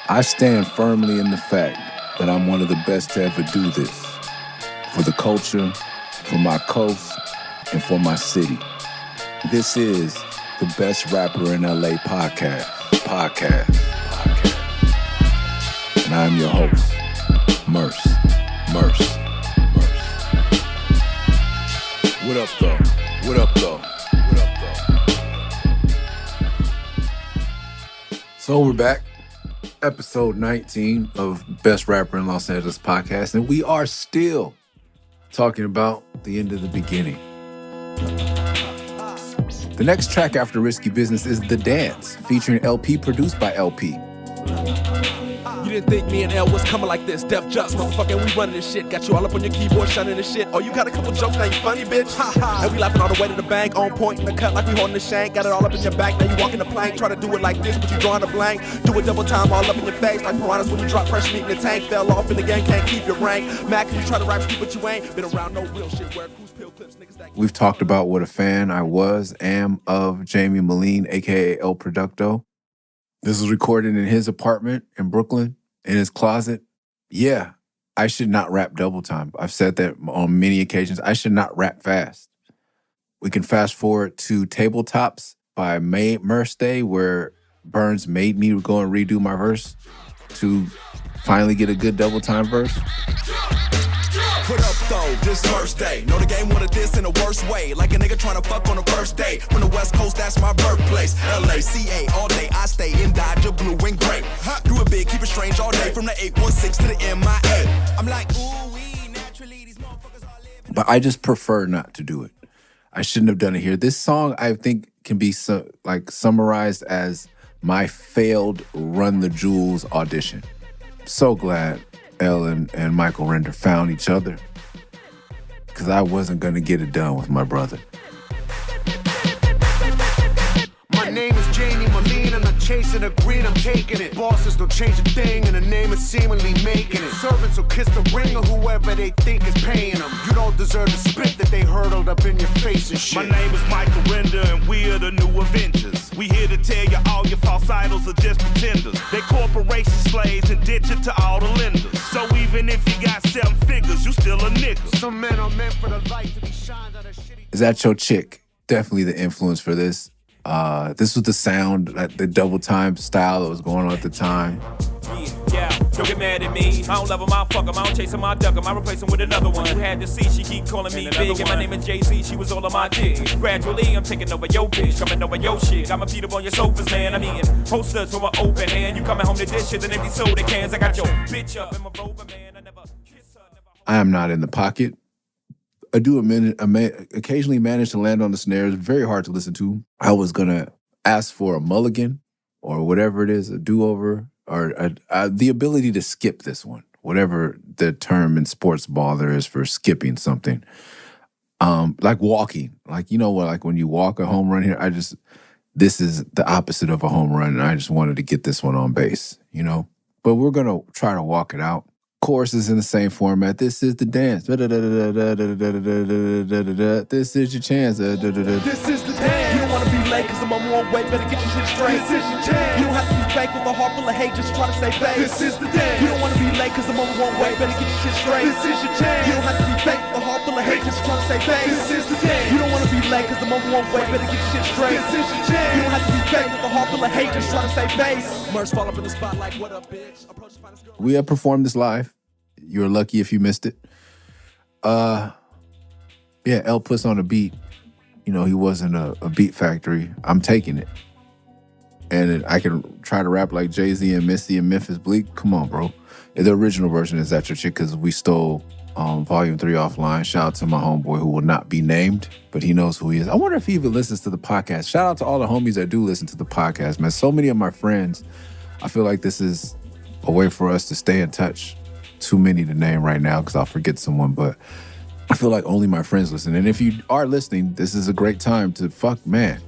I stand firmly in the fact that I'm one of the best to ever do this. For the culture, for my coast, and for my city. This is the Best Rapper in LA podcast. And I'm your host, Murs. What up, though? So we're back. Episode 19 of Best Rapper in Los Angeles podcast, and we are still talking about the end of the beginning. The next track after Risky Business is The Dance, featuring LP, produced by LP. You didn't think me and L was coming like this, Def Just, motherfucker, we running this shit. Got you all up on your keyboard, shining this shit. Oh, you got a couple jokes, now you funny, bitch. Ha ha. And we laughing all the way to the bank, on point in the cut like we holding the shank. Got it all up in your back, now you walking the plank. Try to do it like this, but you drawing a blank. Do it double time, all up in your face, like piranhas when you drop fresh meat in the tank. Fell off in the game, can't keep your rank. Mad, can you try to rap shit, but you ain't been around no real shit. Where cruise pill clips, niggas that... We've talked about what a fan I am of Jamie Moline, aka El Producto. This was recorded in his apartment in Brooklyn. In his closet. Yeah, I should not rap double time. I've said that on many occasions. I should not rap fast. We can fast forward to Tabletops by Murs, where Burns made me go and redo my verse to finally get a good double time verse. Put up though, this Murs Day. Know the game wanted this in the worst way. Like a nigga trying to fuck on the first day. From the West Coast, that's my birthplace. LACA, all day I stay in Dodger, blue and gray. Do it big, keep it strange all day. From the 816 to the MIA. I'm like, ooh, we naturally, these motherfuckers all live. But I just prefer not to do it. I shouldn't have done it here. This song, I think, can be summarized as my failed Run the Jewels audition. So glad Elle and Michael Render found each other, because I wasn't going to get it done with my brother. My name is Jamie Moline, I'm not chasing a green, I'm taking it. Bosses don't change a thing, and the name is seemingly making it. Servants will kiss the ring of whoever they think is paying them. You don't deserve the spit that they hurtled up in your face and shit. My name is Michael Render, and we are the new Avengers. We here to tell you all your false idols are just pretenders. They corporation slaves and ditch it to all the lenders. So even if you got 7 figures, you still a nigga. Some men are meant for the light to be shined on a shitty... Is That Your Chick? Definitely the influence for this. This was the sound, the double time style that was going on at the time. Yeah, don't get mad at me. I don't love him, I fuck him. I don't chase him, I duck him. I replace him with another one. You had to see, she keep calling me big. And my name is Jay-Z, she was all on my dick. Gradually, I'm taking over your bitch, coming over your shit. Got my feet up on your sofas, man. I'm eating posters from an open hand. You coming home to dish shit and empty soda cans. I got your bitch up in my rover, man. I never kiss her, never... I am not in the pocket. I do occasionally manage to land on the snares. Very hard to listen to. I was going to ask for a mulligan or whatever it is, a do-over, or the ability to skip this one, whatever the term in sports ball there is for skipping something. Like walking. Like, you know what, like when you walk a home run here, this is the opposite of a home run, and I just wanted to get this one on base, you know? But we're going to try to walk it out. Chorus is in the same format. This is the dance. This is your chance. This is the dance. You don't want to be late because I'm on my way. Better get your shit straight. This is your chance. You don't have to be fake with a heart full of hate. Just try to say fake. This is the dance. You don't want to be late because I'm on my way. Better get your shit straight. This is your chance. You don't have to be fake with a heart full of hate. Just try to say fake. This is the dance. You don't want to be late because I'm on my way. Better get your shit straight. This is your chance. You don't have to be fake with a heart full of hate. Just try to say face. Murs fall up in the spotlight. What up, bitch? Approach the finest girl. We have performed this live. You're lucky if you missed it. Yeah, El puts on a beat. You know, he wasn't a beat factory. I'm taking it. And I can try to rap like Jay-Z and Missy and Memphis Bleak. Come on, bro. The original version is That Your Chick, because we stole Volume 3 offline. Shout out to my homeboy who will not be named, but he knows who he is. I wonder if he even listens to the podcast. Shout out to all the homies that do listen to the podcast, man. So many of my friends, I feel like this is a way for us to stay in touch. Too many to name right now because I'll forget someone, but I feel like only my friends listen. And if you are listening, this is a great time to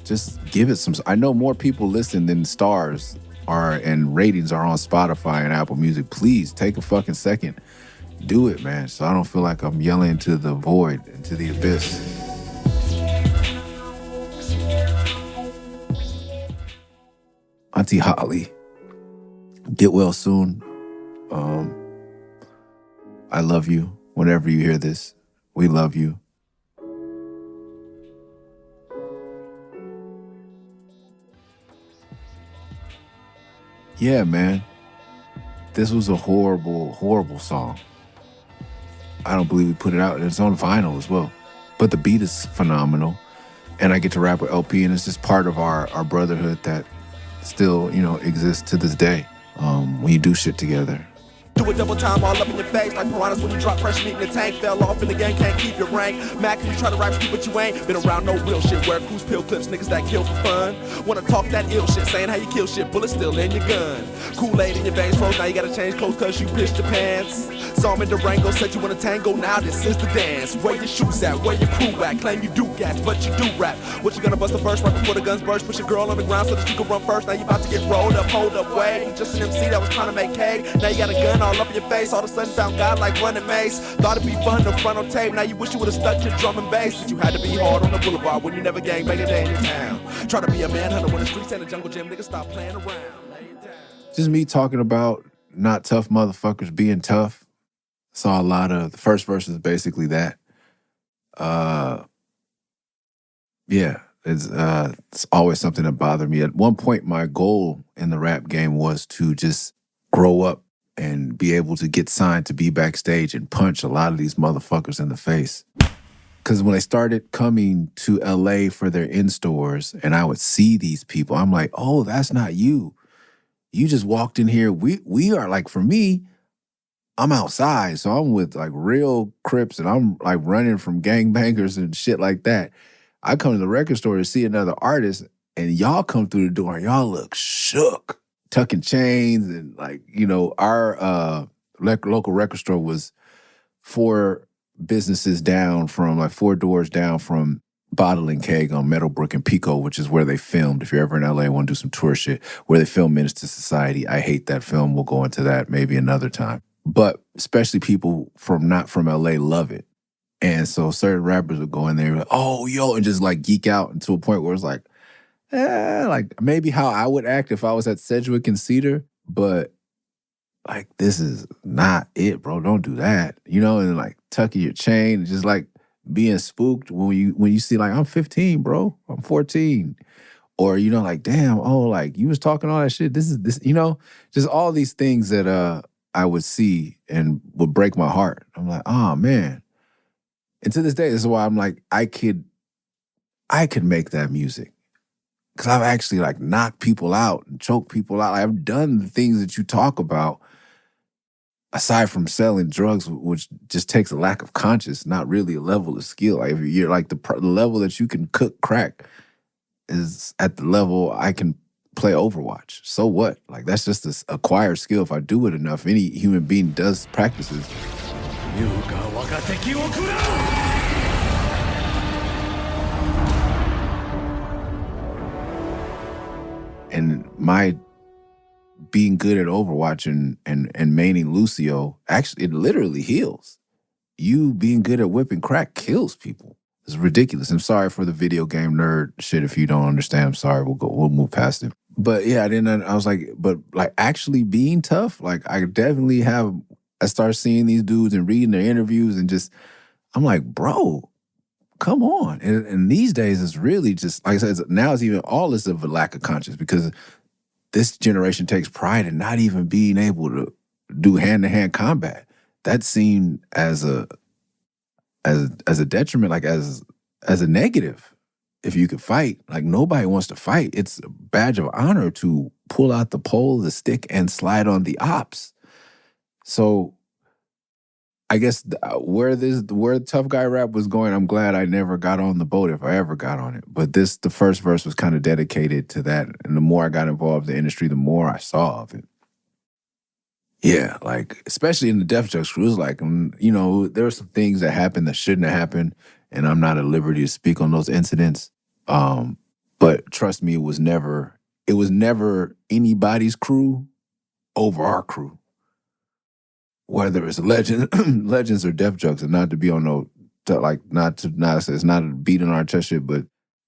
just give it some. I know more people listen than stars are and ratings are on Spotify and Apple Music. Please take a fucking second. Do it, man. So I don't feel like I'm yelling into the void, into the abyss. Auntie Holly. Get well soon. I love you. Whenever you hear this, we love you. Yeah, man. This was a horrible, horrible song. I don't believe we put it out, and it's on vinyl as well. But the beat is phenomenal. And I get to rap with LP, and it's just part of our brotherhood that still, exists to this day. When you do shit together. Do it double time all up in your face like piranhas when you drop fresh meat in the tank. Fell off in the game, can't keep your rank. Mac, you try to rap shit, but you ain't been around no real shit. Wear cruise pill clips, niggas that kill for fun. Wanna talk that ill shit, saying how you kill shit, bullets still in your gun. Kool-Aid in your veins froze, now you gotta change clothes cause you pissed your pants. Saw him in Durango, said you wanna tango, now this is the dance. Where your shoes at, where your crew at, claim you do gas, but you do rap. What you gonna bust the verse right before the guns burst? Put your girl on the ground so that you can run first. Now you about to get rolled up, hold up, wait. Just an MC that was trying to make hay. Now you got a gun all up in your face. All of a sudden found God like running mace. Thought it'd be fun to front on tape. Now you wish you would've stuck to drum and bass. But you had to be hard on the boulevard when you never gang bang a day in your town. Try to be a manhunter when the streets and the jungle gym. Niggas stop playing around. Lay it down. Just me talking about not tough motherfuckers being tough. Saw a lot of, the first verse is basically that. Yeah, it's always something that bothered me. At one point, my goal in the rap game was to just grow up and be able to get signed to be backstage and punch a lot of these motherfuckers in the face. Because when they started coming to LA for their in-stores and I would see these people, I'm like, oh, that's not you. You just walked in here. We are like, for me, I'm outside, so I'm with like real Crips and I'm like running from gangbangers and shit like that. I come to the record store to see another artist and y'all come through the door and y'all look shook, tucking chains and like, our local record store was 4 businesses down from, like 4 doors down from Bottle and Keg on Meadowbrook and Pico, which is where they filmed. If you're ever in LA and want to do some tour shit, where they filmed Menace to Society. I hate that film. We'll go into that maybe another time. But especially people not from LA love it. And so certain rappers would go in there and like, oh, yo, and just like geek out into a point where it's like, like maybe how I would act if I was at Sedgwick and Cedar, but like, this is not it, bro. Don't do that. And like tucking your chain, and just like being spooked when you see like, I'm 15, bro. I'm 14. Or, like, damn, oh, like you was talking all that shit. This, just all these things that I would see and would break my heart. I'm like, oh man. And to this day, this is why I'm like, I could make that music. Because I've actually like knocked people out and choked people out. I've done the things that you talk about, aside from selling drugs, which just takes a lack of conscience, not really a level of skill. Like, you're like the level that you can cook crack is at the level I can play Overwatch. So what? Like, that's just this acquired skill. If I do it enough, any human being does practices. And my being good at Overwatch and maining Lucio, actually, it literally heals. You being good at whipping crack kills people. It's ridiculous. I'm sorry for the video game nerd shit. If you don't understand, I'm sorry. We'll move past it. But yeah, I was like, but like actually being tough, like I definitely I start seeing these dudes and reading their interviews and just, I'm like, bro, come on. And these days it's really just, like I said, now it's even all this of a lack of conscience, because this generation takes pride in not even being able to do hand-to-hand combat. That's seen as a detriment, like as a negative. If you could fight, like nobody wants to fight. It's a badge of honor to pull out the pole, the stick, and slide on the ops. So I guess where tough guy rap was going, I'm glad I never got on the boat, if I ever got on it. But the first verse was kind of dedicated to that. And the more I got involved in the industry, the more I saw of it. Yeah, like, especially in the Def Jux crew, it was like, there were some things that happened that shouldn't have happened, and I'm not at liberty to speak on those incidents. But trust me, it was never anybody's crew over our crew. Whether it's legends or Def Jux, and not to be on not to say it's not a beat on our chest shit, but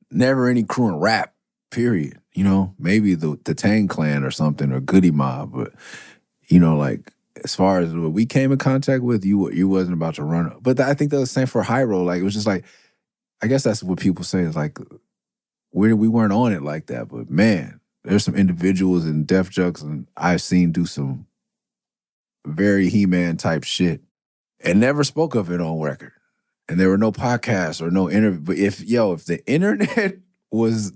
never any crew in rap, period. you know, maybe the Tang Clan or something, or Goody Mob, but, you know, like, as far as what we came in contact with, you wasn't about to run. But I think that was the same for Hyro. Like, it was just like, I guess that's what people say is like, we weren't on it like that. But man, there's some individuals in Def Jux and I've seen do some very He-Man type shit and never spoke of it on record. And there were no podcasts or no interview. But if the internet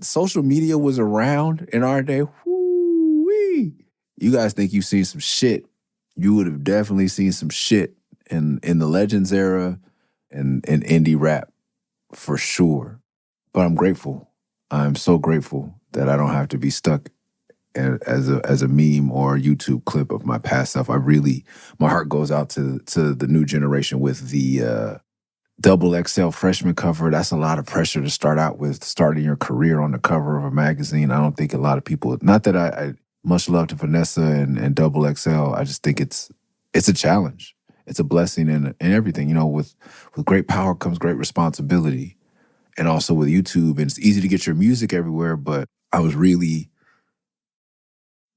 social media was around in our day, whoo-wee, you guys think you've seen some shit. You would have definitely seen some shit in the Legends era and indie rap for sure. But I'm grateful. I'm so grateful that I don't have to be stuck as a meme or a YouTube clip of my past self. My heart goes out to the new generation with the Double XL freshman cover. That's a lot of pressure to start out with, starting your career on the cover of a magazine. I don't think a lot of people, not that I much love to Vanessa and Double XL. I just think it's a challenge. It's a blessing and everything. You know, with great power comes great responsibility. And also with YouTube, and it's easy to get your music everywhere, but I was really,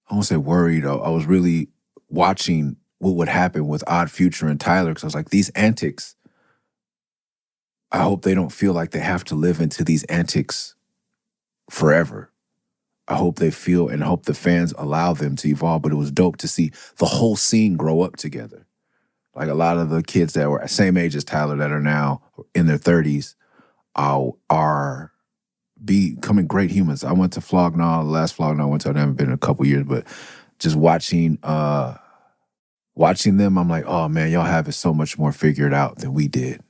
I won't say worried. I was really watching what would happen with Odd Future and Tyler, because I was like, these antics, I hope they don't feel like they have to live into these antics forever. I hope they feel and hope the fans allow them to evolve. But it was dope to see the whole scene grow up together. Like a lot of the kids that were same age as Tyler that are now in their 30s are becoming great humans. I went to Flognaw, the last Flognaw I went to, I haven't been in a couple years, but just watching them, I'm like, oh man, y'all have it so much more figured out than we did.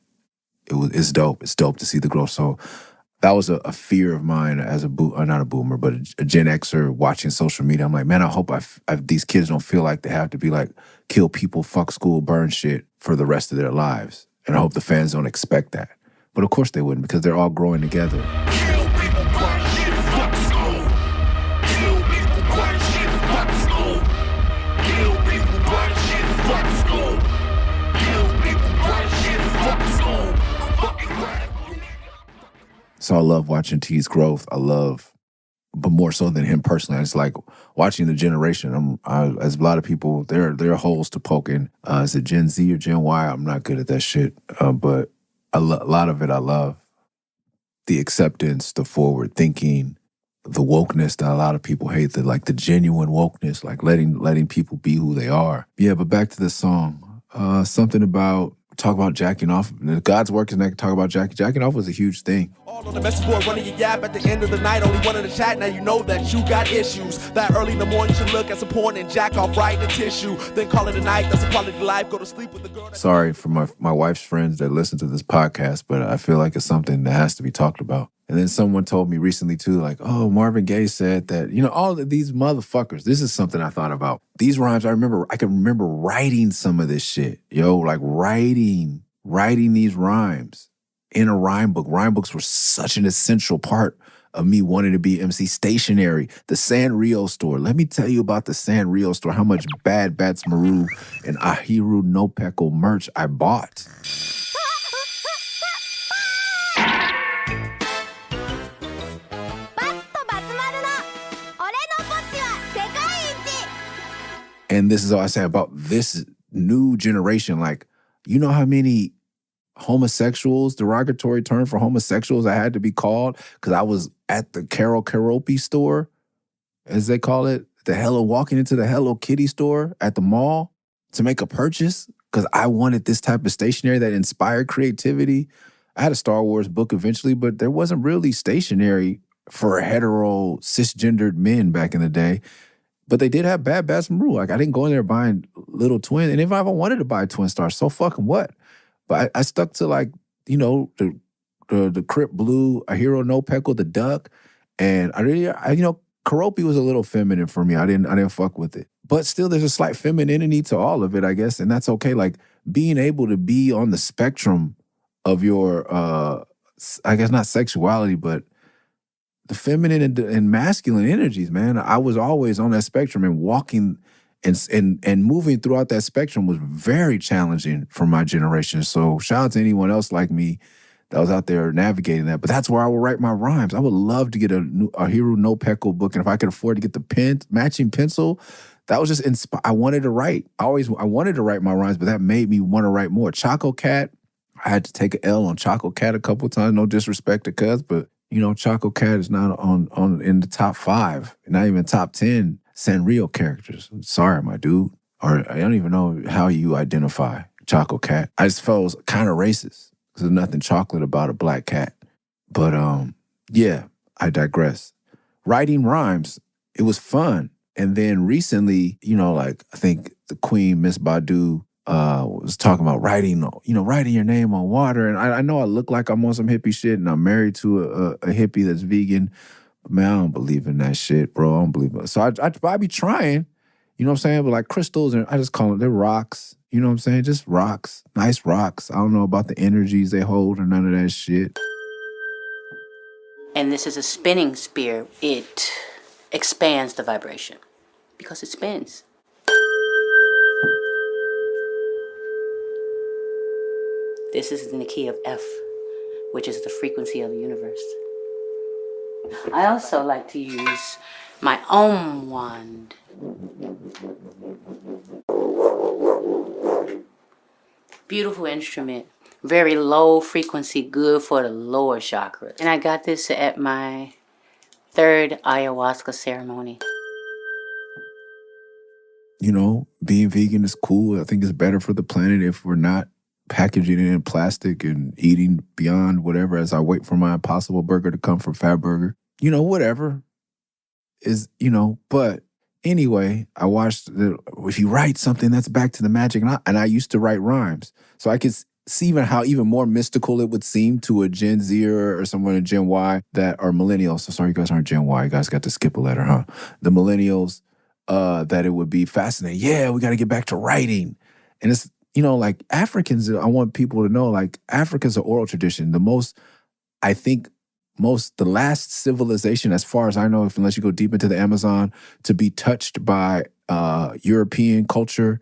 It's dope. It's dope to see the growth. So that was a fear of mine as not a boomer, but a Gen Xer watching social media. I'm like, man, I hope these kids don't feel like they have to be like, kill people, fuck school, burn shit for the rest of their lives. And I hope the fans don't expect that. But of course they wouldn't, because they're all growing together. Kill people, burn shit, fuck school. Kill people, burn shit, fuck school. Kill people, burn shit, fuck school. Kill people, burn shit, fuck school. Fucking rap. So I love watching T's growth. But more so than him personally, I just like watching the generation. As a lot of people, there are holes to poke in. Is it Gen Z or Gen Y? I'm not good at that shit. But a lot of it I love. The acceptance, the forward thinking, the wokeness that a lot of people hate, the genuine wokeness, like letting people be who they are. Yeah, but back to this song. Something about, talk about jacking off. God's work is not talk about jacking off was a huge thing. All on the message board, running your yap at the end of the night. Only one in the chat, now you know that you got issues. That early in the morning, you should look at some porn and jack off right in the tissue. Then call it a night, that's a quality of life. Go to sleep with the girl. Sorry for my wife's friends that listen to this podcast, but I feel like it's something that has to be talked about. And then someone told me recently too, like, oh, Marvin Gaye said that, you know, all of these motherfuckers, this is something I thought about. These rhymes, I can remember writing some of this shit, like writing these rhymes in a rhyme book. Rhyme books were such an essential part of me wanting to be MC. Stationery, the Sanrio store. Let me tell you about the Sanrio store, how much Bad Bats Maru and Ahiru no Peckle merch I bought. And this is all I say about this new generation. Like, you know how many homosexuals, derogatory term for homosexuals I had to be called because I was at the Carol Karopi store, as they call it, walking into the Hello Kitty store at the mall to make a purchase because I wanted this type of stationery that inspired creativity. I had a Star Wars book eventually, but there wasn't really stationery for hetero cisgendered men back in the day. But they did have Bad Bats Maru. Like, I didn't go in there buying little twin. And if I ever wanted to buy a Twin Star, so fucking what? But I stuck to, like, you know, the Crip Blue, A Hero No Peckle, the Duck. And Karopi was a little feminine for me. I didn't fuck with it. But still, there's a slight femininity to all of it, I guess. And that's okay. Like, being able to be on the spectrum of your, I guess not sexuality, but the feminine and masculine energies, man. I was always on that spectrum, and walking and moving throughout that spectrum was very challenging for my generation. So shout out to anyone else like me that was out there navigating that. But that's where I would write my rhymes. I would love to get a Hero No Peckle book, and if I could afford to get the matching pencil, that was just I wanted to write. I wanted to write my rhymes, but that made me want to write more. Choco Cat, I had to take an L on Choco Cat a couple times. No disrespect to Cuz, but you know, Choco Cat is not on in the top 5, not even top 10 Sanrio characters. Sorry, my dude. Or I don't even know how you identify Choco Cat. I just felt it was kind of racist because there's nothing chocolate about a black cat. But yeah, I digress. Writing rhymes, it was fun. And then recently, you know, like I think the Queen, Miss Badu, was talking about writing your name on water. And I know I look like I'm on some hippie shit and I'm married to a hippie that's vegan. But man, I don't believe in that shit, bro. I don't believe in it. So I be trying, you know what I'm saying? But like crystals, and I just call them, they're rocks. You know what I'm saying? Just rocks, nice rocks. I don't know about the energies they hold or none of that shit. And this is a spinning spear. It expands the vibration because it spins. This is in the key of F, which is the frequency of the universe. I also like to use my Om wand. Beautiful instrument. Very low frequency, good for the lower chakras. And I got this at my 3rd ayahuasca ceremony. You know, being vegan is cool. I think it's better for the planet if we're not packaging it in plastic and eating beyond whatever as I wait for my Impossible Burger to come from Fat Burger. You know, whatever is, you know, but anyway, I watched, if you write something, that's back to the magic. And I used to write rhymes. So I could see even more mystical it would seem to a Gen Z or someone in Gen Y that are millennials. So sorry, you guys aren't Gen Y. You guys got to skip a letter, huh? The millennials, that it would be fascinating. Yeah, we got to get back to writing. And it's, you know, like Africans, I want people to know, like Africa's an oral tradition. The last civilization, as far as I know, unless you go deep into the Amazon, to be touched by European culture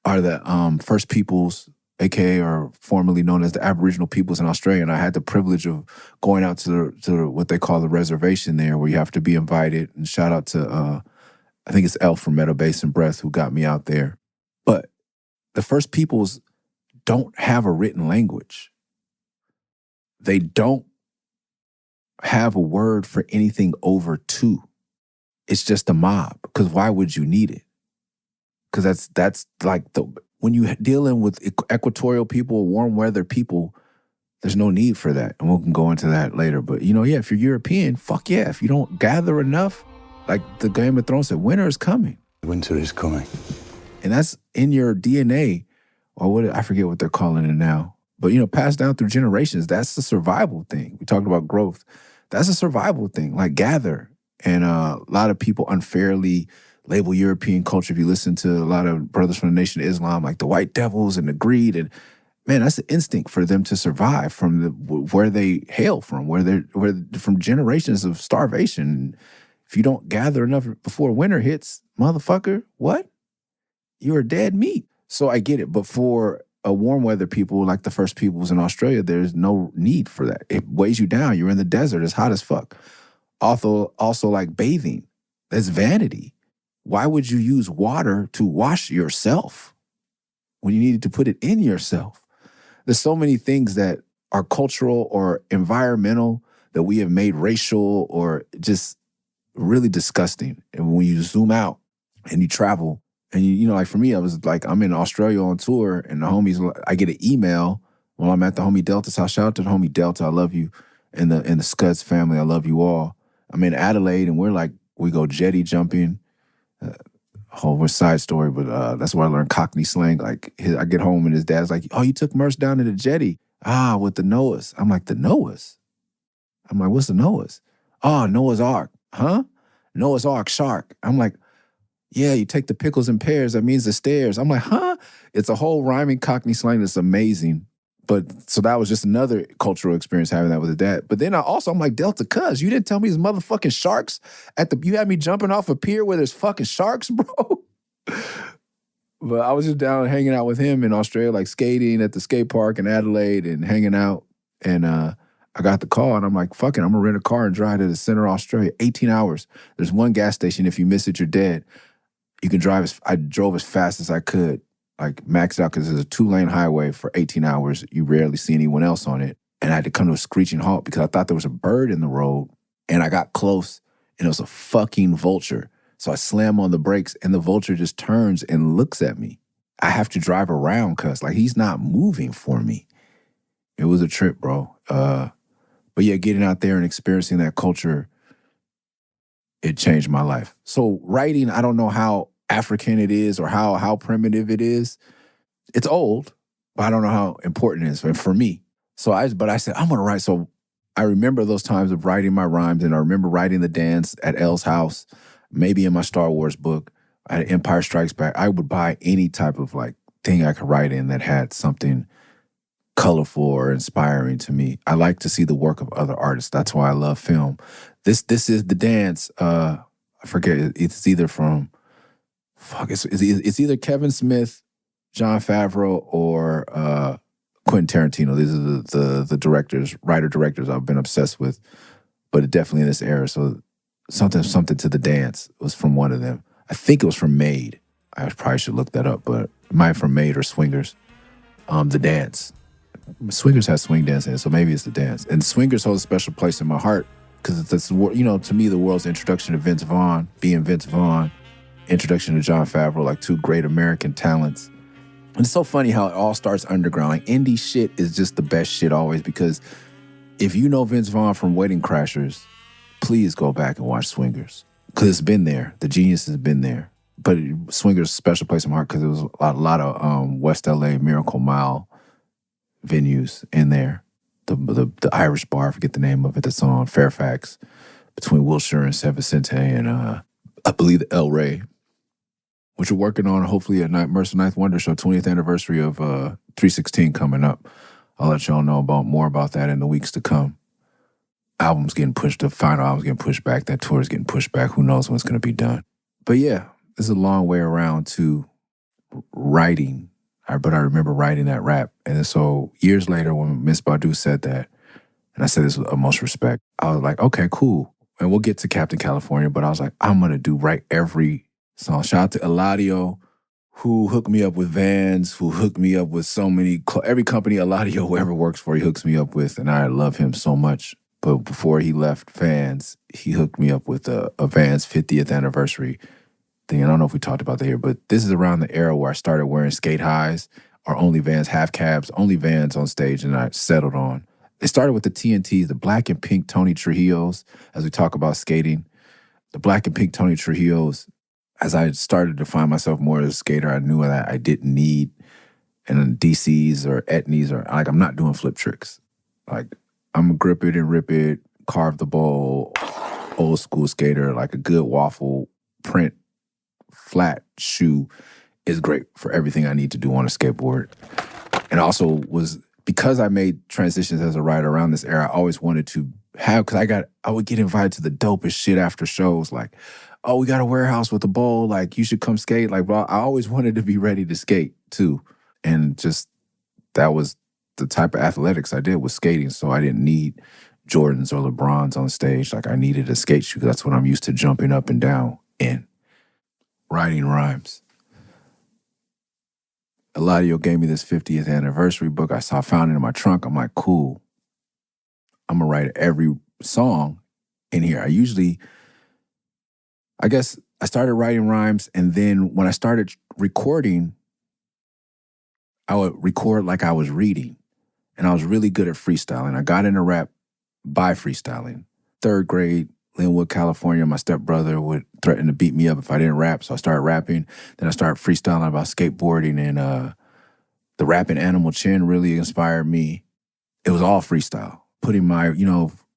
are the First Peoples, aka or formerly known as the Aboriginal peoples in Australia. And I had the privilege of going out to what they call the reservation there, where you have to be invited. And shout out to, I think it's Elf from Meadow Basin Breath who got me out there. But the First Peoples don't have a written language. They don't have a word for anything over 2. It's just a mob. Because why would you need it? Because that's like when you're dealing with equatorial people, warm weather people, there's no need for that. And we can go into that later. But you know, yeah, if you're European, fuck yeah. If you don't gather enough, like the Game of Thrones said, winter is coming. Winter is coming. And that's in your DNA, or I forget what they're calling it now. But you know, passed down through generations. That's the survival thing. We talked about growth. That's a survival thing, like gather. And a lot of people unfairly label European culture. If you listen to a lot of brothers from the Nation of Islam, like the white devils and the greed, and man, that's the instinct for them to survive from where they hail from, from generations of starvation. If you don't gather enough before winter hits, motherfucker, what? You're dead meat. So I get it, but for a warm weather people like the First Peoples in Australia, there's no need for that. It weighs you down. You're in the desert. It's hot as fuck. Also like bathing. That's vanity. Why would you use water to wash yourself when you needed to put it in yourself? There's so many things that are cultural or environmental that we have made racial or just really disgusting. And when you zoom out and you travel, and you know, like for me, I was like, I'm in Australia on tour, and the homies, I get an email while I'm at the homie Delta's house. Shout out to the homie Delta, I love you. And the Scuds family, I love you all. I'm in Adelaide, and we go jetty jumping. Whole side story, but that's where I learned Cockney slang. Like, I get home, and his dad's like, oh, you took Murs down to the jetty. With the Noahs. I'm like, the Noahs? I'm like, what's the Noahs? Oh, Noah's Ark. Huh? Noah's Ark shark. I'm like, yeah, you take the pickles and pears, that means the stairs. I'm like, huh? It's a whole rhyming Cockney slang that's amazing. But so that was just another cultural experience having that with his dad. But then I'm like, Delta, cuz, you didn't tell me there's motherfucking sharks you had me jumping off a pier where there's fucking sharks, bro. But I was just down hanging out with him in Australia, like skating at the skate park in Adelaide and hanging out. And I got the call, and I'm like, fuck it, I'm gonna rent a car and drive to the center of Australia. 18 hours. There's one gas station. If you miss it, you're dead. You can drive. I drove as fast as I could, like maxed out, because there's a 2-lane highway for 18 hours. You rarely see anyone else on it. And I had to come to a screeching halt because I thought there was a bird in the road. And I got close, and it was a fucking vulture. So I slam on the brakes, and the vulture just turns and looks at me. I have to drive around because, like, he's not moving for me. It was a trip, bro. But yeah, getting out there and experiencing that culture, it changed my life. So writing, I don't know how African it is or how primitive it is. It's old, but I don't know how important it is for me. But I said, I'm gonna write. So I remember those times of writing my rhymes, and I remember writing the dance at L's house, maybe in my Star Wars book. I had Empire Strikes Back. I would buy any type of like thing I could write in that had something colorful or inspiring to me. I like to see the work of other artists. That's why I love film. This is the dance. I forget. It's either from it's either Kevin Smith, Jon Favreau, or Quentin Tarantino. These are the directors, writer-directors I've been obsessed with, but definitely in this era. So something to the dance was from one of them. I think it was from Made. I probably should look that up, but it might be from Made or Swingers. The dance. Swingers has swing dance in it, so maybe it's the dance. And Swingers holds a special place in my heart because that's, to me, the world's introduction to Vince Vaughn, being Vince Vaughn, introduction to Jon Favreau, like two great American talents. And it's so funny how it all starts underground. Like indie shit is just the best shit always, because if you know Vince Vaughn from Wedding Crashers, please go back and watch Swingers, because it's been there. The genius has been there. But Swingers is a special place in my heart because there was a lot of West LA Miracle Mile venues in there. The Irish bar, I forget the name of it, that's on Fairfax between Wilshire and San Vicente, and I believe the El Rey, which we're working on hopefully at Murs Ninth Wonder Show, 20th anniversary of 316 coming up. I'll let y'all know more about that in the weeks to come. The final album's getting pushed back. That tour is getting pushed back. Who knows when it's going to be done. But yeah, this is a long way around to writing. But I remember writing that rap. And so years later, when Miss Badu said that, and I said this with utmost respect, I was like, okay, cool. And we'll get to Captain California, but I was like, I'm going to write every song. Shout out to Eyedea, who hooked me up with Vans, who hooked me up with so many, every company Eyedea ever works for, he hooks me up with, and I love him so much. But before he left Vans, he hooked me up with a Vans 50th anniversary thing. I don't know if we talked about that here, but this is around the era where I started wearing skate highs or only Vans half cabs, only Vans on stage, and I settled on. It started with the TNTs, the black and pink Tony Trujillos, as we talk about skating. The black and pink Tony Trujillos, as I started to find myself more as a skater, I knew that I didn't need and DCs or etnies, or like I'm not doing flip tricks. Like I'm a grip it and rip it, carve the bowl, old school skater, like a good waffle print flat shoe is great for everything I need to do on a skateboard. And also was, because I made transitions as a writer around this era, I always wanted to have, because I would get invited to the dopest shit after shows, like, oh, we got a warehouse with a bowl, like, you should come skate. Like, well, I always wanted to be ready to skate, too. And just, that was the type of athletics I did with skating, so I didn't need Jordans or LeBrons on stage. Like, I needed a skate shoe, because that's what I'm used to jumping up and down in. Writing rhymes. Eyedea gave me this 50th anniversary book. I found it in my trunk. I'm like, cool. I'm going to write every song in here. I guess I started writing rhymes, and then when I started recording, I would record like I was reading. And I was really good at freestyling. I got into rap by freestyling. 3rd grade, Linwood, California, my stepbrother would threaten to beat me up if I didn't rap, so I started rapping. Then I started freestyling about skateboarding, and the rapping Animal Chin really inspired me. It was all freestyle, putting my,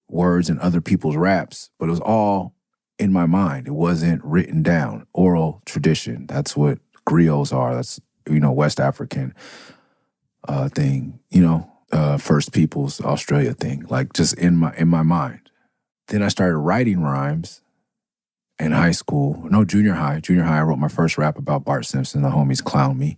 words in other people's raps, but it was all in my mind. It wasn't written down. Oral tradition, that's what griots are. That's, West African thing, First Peoples Australia thing, like just in my mind. Then I started writing rhymes in high school. No, junior high. Junior high, I wrote my first rap about Bart Simpson. The homies clowned me.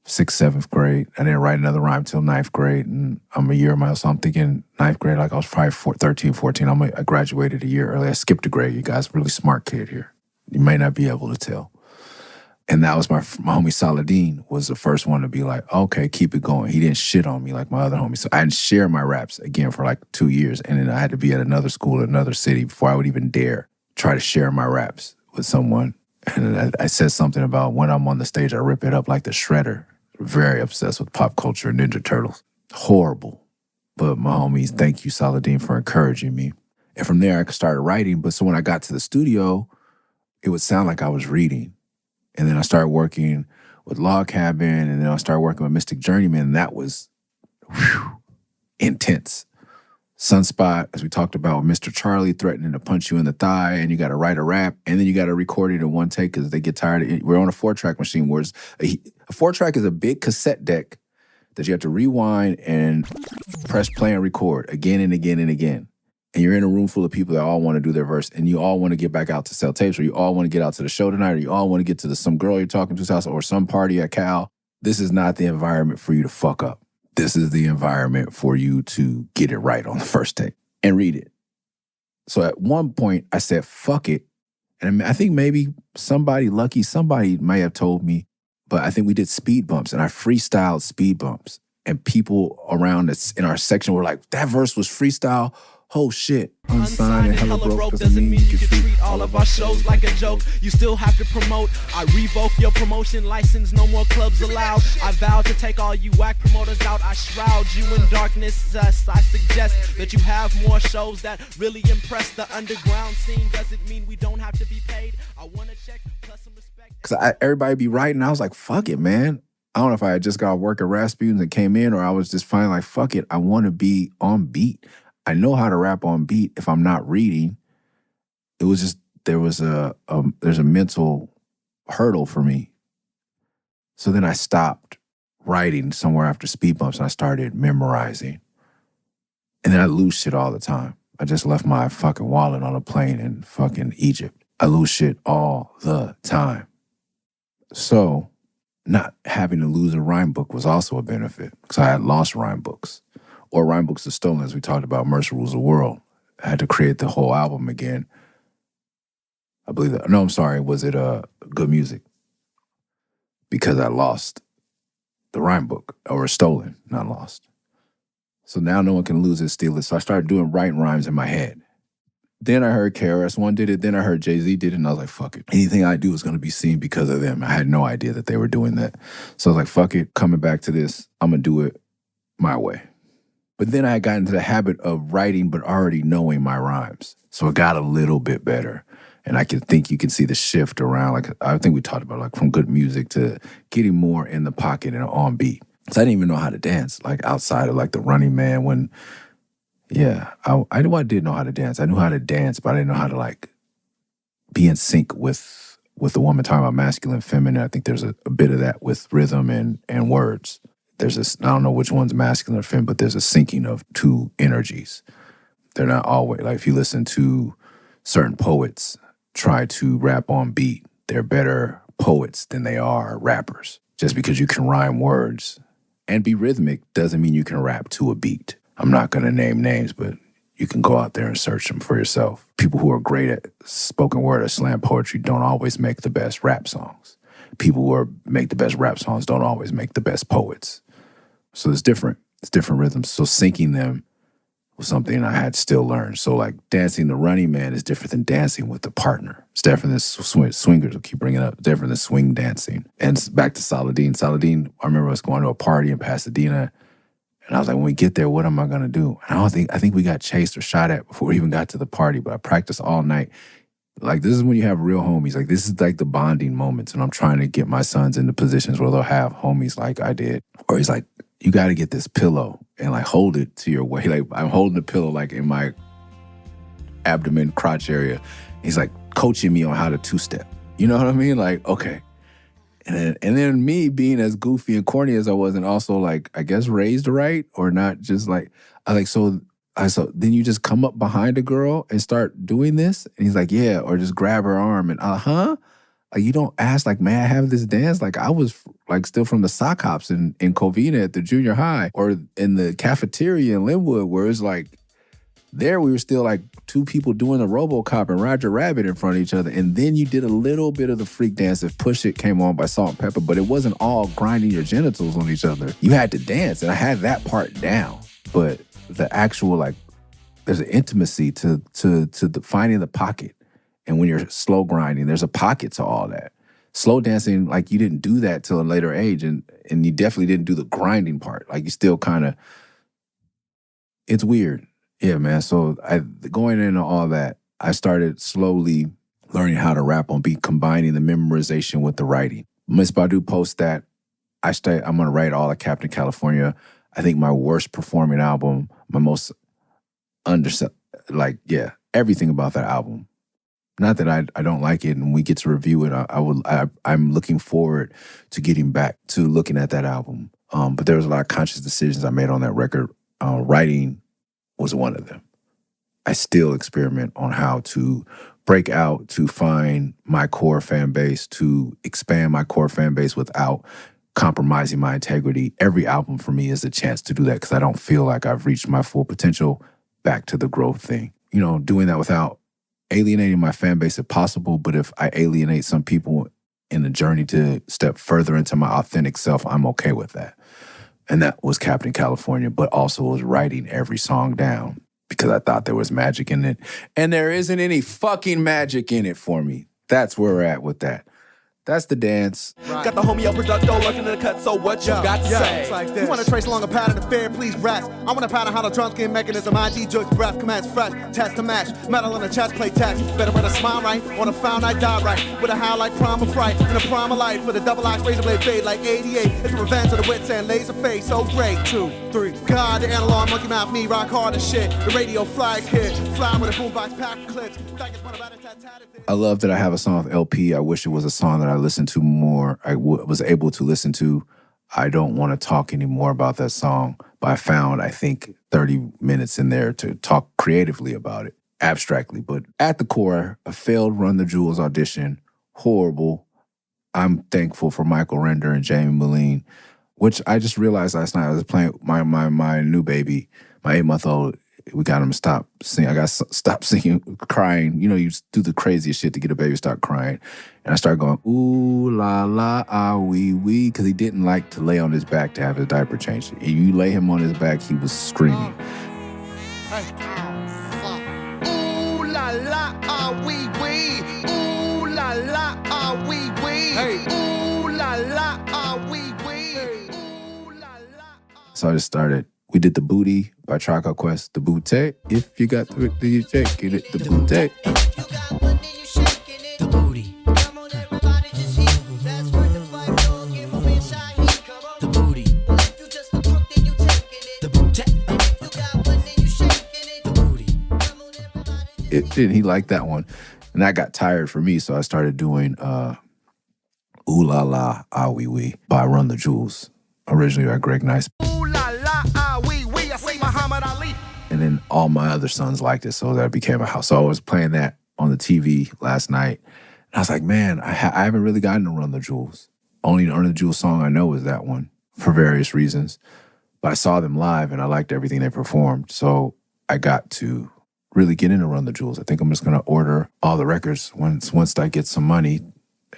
6th, 7th grade. I didn't write another rhyme till 9th grade, and I'm a year myself. So I'm thinking 9th grade, like I was probably 13, 14. I graduated a year early. I skipped a grade. You guys, really smart kid here. You may not be able to tell. And that was my homie Saladin was the first one to be like, okay, keep it going. He didn't shit on me like my other homies. So I didn't share my raps again for like 2 years. And then I had to be at another school in another city before I would even dare try to share my raps with someone. And I said something about when I'm on the stage, I rip it up like the Shredder. Very obsessed with pop culture and Ninja Turtles. Horrible. But my homies, thank you, Saladin, for encouraging me. And from there, I started writing. But so when I got to the studio, it would sound like I was reading. And then I started working with Log Cabin, and then I started working with Mystic Journeyman, and that was intense. Sunspot, as we talked about, with Mr. Charlie threatening to punch you in the thigh, and you got to write a rap, and then you got to record it in one take because they get tired of it. We're on a 4-track machine, where a 4-track is a big cassette deck that you have to rewind and press play and record again and again and again. And you're in a room full of people that all want to do their verse, and you all want to get back out to sell tapes, or you all want to get out to the show tonight, or you all want to get to some girl you're talking to's house, or some party at Cal. This is not the environment for you to fuck up. This is the environment for you to get it right on the first take and read it. So at one point, I said, fuck it. And I think maybe somebody might have told me, but I think we did speed bumps, and I freestyled speed bumps. And people around us in our section were like, that verse was freestyle. Oh shit. Unsigned and hella broke doesn't mean you can treat all of our shows like a joke. You still have to promote. I revoke your promotion license. No more clubs allowed. I vow to take all you whack promoters out. I shroud you in darkness. I suggest that you have more shows that really impress the underground scene. Does it mean we don't have to be paid? I want to check plus some respect. Because everybody be writing. I was like, fuck it, man. I don't know if I had just got work at Rasputin's and came in, or I was just finally like, fuck it. I want to be on beat. I know how to rap on beat if I'm not reading. It was just, there's a mental hurdle for me. So then I stopped writing somewhere after speed bumps, and I started memorizing. And then I lose shit all the time. I just left my fucking wallet on a plane in fucking Egypt. I lose shit all the time. So not having to lose a rhyme book was also a benefit, because I had lost rhyme books. Or rhyme books are stolen, as we talked about, Murs Rules the World. I had to create the whole album again. I believe that. No, I'm sorry. Was it Good Music? Because I lost the rhyme book, or stolen, not lost. So now no one can lose it, steal it. So I started writing rhymes in my head. Then I heard KRS-One did it. Then I heard Jay-Z did it. And I was like, fuck it. Anything I do is going to be seen because of them. I had no idea that they were doing that. So I was like, fuck it. Coming back to this, I'm going to do it my way. But then I got into the habit of writing but already knowing my rhymes. So it got a little bit better. And I can think you can see the shift around. Like I think we talked about, like from good music to getting more in the pocket and on beat. So I didn't even know how to dance, like outside of like the Running Man when, yeah, I did know how to dance. I knew how to dance, but I didn't know how to like be in sync with the woman, talking about masculine, feminine. I think there's a bit of that with rhythm and words. There's this, I don't know which one's masculine or feminine, but there's a syncing of two energies. They're not always, like if you listen to certain poets try to rap on beat, they're better poets than they are rappers. Just because you can rhyme words and be rhythmic doesn't mean you can rap to a beat. I'm not going to name names, but you can go out there and search them for yourself. People who are great at spoken word or slam poetry don't always make the best rap songs. People who make the best rap songs don't always make the best poets. So it's different. It's different rhythms. So syncing them was something I had to still learn. So like dancing the Running Man is different than dancing with a partner. It's different than swingers will keep bringing it up. It's different than swing dancing. And back to Saladin. Saladin, I remember us going to a party in Pasadena, and I was like, when we get there, what am I going to do? And I think we got chased or shot at before we even got to the party, but I practiced all night. Like, this is when you have real homies. Like, this is like the bonding moments, and I'm trying to get my sons into positions where they'll have homies like I did. Or he's like, you got to get this pillow and like hold it to your waist. Like, I'm holding the pillow like in my abdomen, crotch area. He's like coaching me on how to two-step. You know what I mean? Like, okay. And then me being as goofy and corny as I was, and also like, I guess raised right, or not just like, so then you just come up behind a girl and start doing this? And he's like, yeah, or just grab her arm and, Like, you don't ask, like, may I have this dance? Like, I was, like, still from the sock hops in Covina at the junior high or in the cafeteria in Linwood, where it's like, there we were still, like, two people doing the RoboCop and Roger Rabbit in front of each other. And then you did a little bit of the freak dance if Push It came on by Salt and Pepper, but it wasn't all grinding your genitals on each other. You had to dance, and I had that part down. But the actual, like, there's an intimacy to the finding the pocket. And when you're slow grinding, there's a pocket to all that. Slow dancing, like, you didn't do that till a later age, and you definitely didn't do the grinding part. Like, you still kind of, it's weird. Yeah, man. So going into all that, I started slowly learning how to rap on beat, combining the memorization with the writing. Miss Badu posts that. I'm going to write all of Captain California. I think my worst performing album, my most everything about that album. Not that I don't like it, and we get to review it. I'm looking forward to getting back to looking at that album. But there was a lot of conscious decisions I made on that record. Writing was one of them. I still experiment on how to break out, to find my core fan base, to expand my core fan base without compromising my integrity. Every album for me is a chance to do that because I don't feel like I've reached my full potential. Back to the growth thing. You know, doing that without alienating my fan base if possible, but if I alienate some people in the journey to step further into my authentic self, I'm okay with that. And that was Captain California, but also was writing every song down because I thought there was magic in it. And there isn't any fucking magic in it for me. That's where we're at with that. That's the dance. Right. Got the homie El Producto lurking in the cut, so what you got to say? It's like this. You want to trace along a pattern of fear, please rest. I want to pattern how the drum skin mechanism, IG jugs breath, commands fresh, test to match, metal in the chest, play text. Better when I smile right, on a found I die right. With a howl like prime of fright, in a prime of life, with a double axe razor blade fade like Eyedea. It's a revenge of the wits and laser face, so great. 2, 3. God, the analog, monkey mouth, me, rock hard as shit. The radio fly kid, fly with a boombox pack clips. I love that I have a song with LP. I wish it was a song that I listened to more. I was able to listen to. I don't want to talk anymore about that song, but I found, I think, 30 minutes in there to talk creatively about it, abstractly. But at the core, a failed Run the Jewels audition, horrible. I'm thankful for Michael Render and Jamie Moline, which I just realized last night. I was playing my new baby, my 8-month-old. We got him to stop singing. I got to stop singing, crying. You know, you do the craziest shit to get a baby to stop crying. And I started going, ooh, la, la, ah, wee, wee, because he didn't like to lay on his back to have his diaper changed. And you lay him on his back, he was screaming. Ooh, la, la, ah, wee, wee. Ooh, la, la, ah, wee, wee. Ooh, la, la, ah, wee, wee. Ooh, la, la. So I just started. We did The Booty by Tribe Called Quest. The Booty. If you got the booty, you take it. The Booty. The booty. Come on, everybody, just heat. That's worth the fight. Don't give me inside heat. Come on. The booty. If you just a crook, then you taking it. The booty. You got one, then you shaking it. The booty. Come on, everybody. He liked that one. And that got tired for me, so I started doing Ooh La La, Ah Wee Wee by Run the Jewels, originally by Greg Nice. And then all my other sons liked it, so that became a house. So I was playing that on the TV last night. And I was like, man, I haven't really gotten to Run the Jewels. Only the Run the Jewels song I know is that one for various reasons. But I saw them live and I liked everything they performed. So I got to really get into Run the Jewels. I think I'm just going to order all the records once I get some money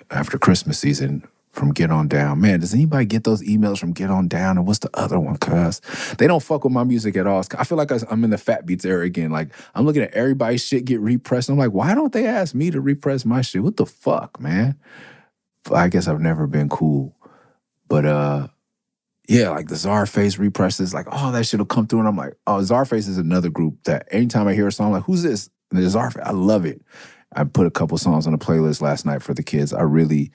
after Christmas season from Get On Down. Man, does anybody get those emails from Get On Down? And what's the other one? Cuz they don't fuck with my music at all. I feel like I'm in the Fat Beats era again. Like, I'm looking at everybody's shit get repressed. I'm like, why don't they ask me to repress my shit? What the fuck, man? But I guess I've never been cool. But yeah, like the Czarface represses, like all that shit will come through. And I'm like, oh, Czarface is another group that anytime I hear a song, I'm like, who's this? And there's Czarface. I love it. I put a couple songs on the playlist last night for the kids. I really...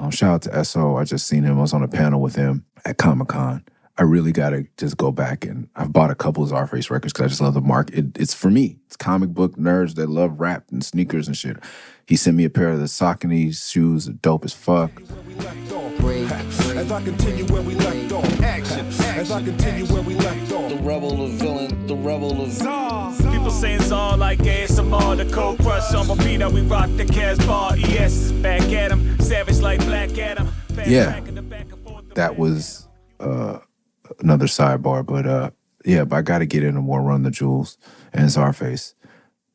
shout out to SO. I just seen him. I was on a panel with him at Comic-Con. I really got to just go back, and I've bought a couple of Czarface records because I just love the market. It's for me. It's comic book nerds that love rap and sneakers and shit. He sent me a pair of the Saucony shoes, dope as fuck. As I continue where we left off. Action. As I continue where we left off. The rebel, the villain, the rebel, the People saying Czar like ASMR, the cold crush on my beat, we rock the Casbah, ES, back at him. back at him. Yeah, that was another sidebar, but yeah, but I got to get into more Run the Jewels and Czarface.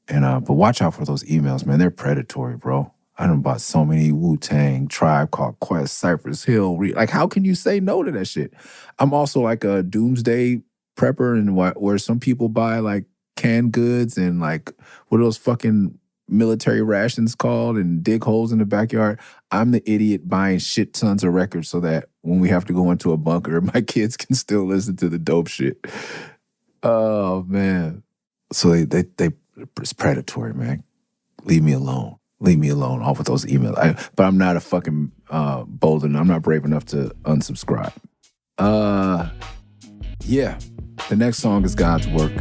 And but watch out for those emails, man. They're predatory, bro. I done bought so many Wu-Tang, Tribe Called Quest, Cypress Hill. Like, how can you say no to that shit? I'm also like a doomsday prepper, and where some people buy like canned goods and like what are those fucking military rations called and dig holes in the backyard. I'm the idiot buying shit tons of records so that when we have to go into a bunker, my kids can still listen to the dope shit. Oh man. So they it's predatory, man. Leave me alone. Leave me alone off with those emails. But I'm not a fucking bold enough. I'm not brave enough to unsubscribe. Yeah. The next song is God's Work.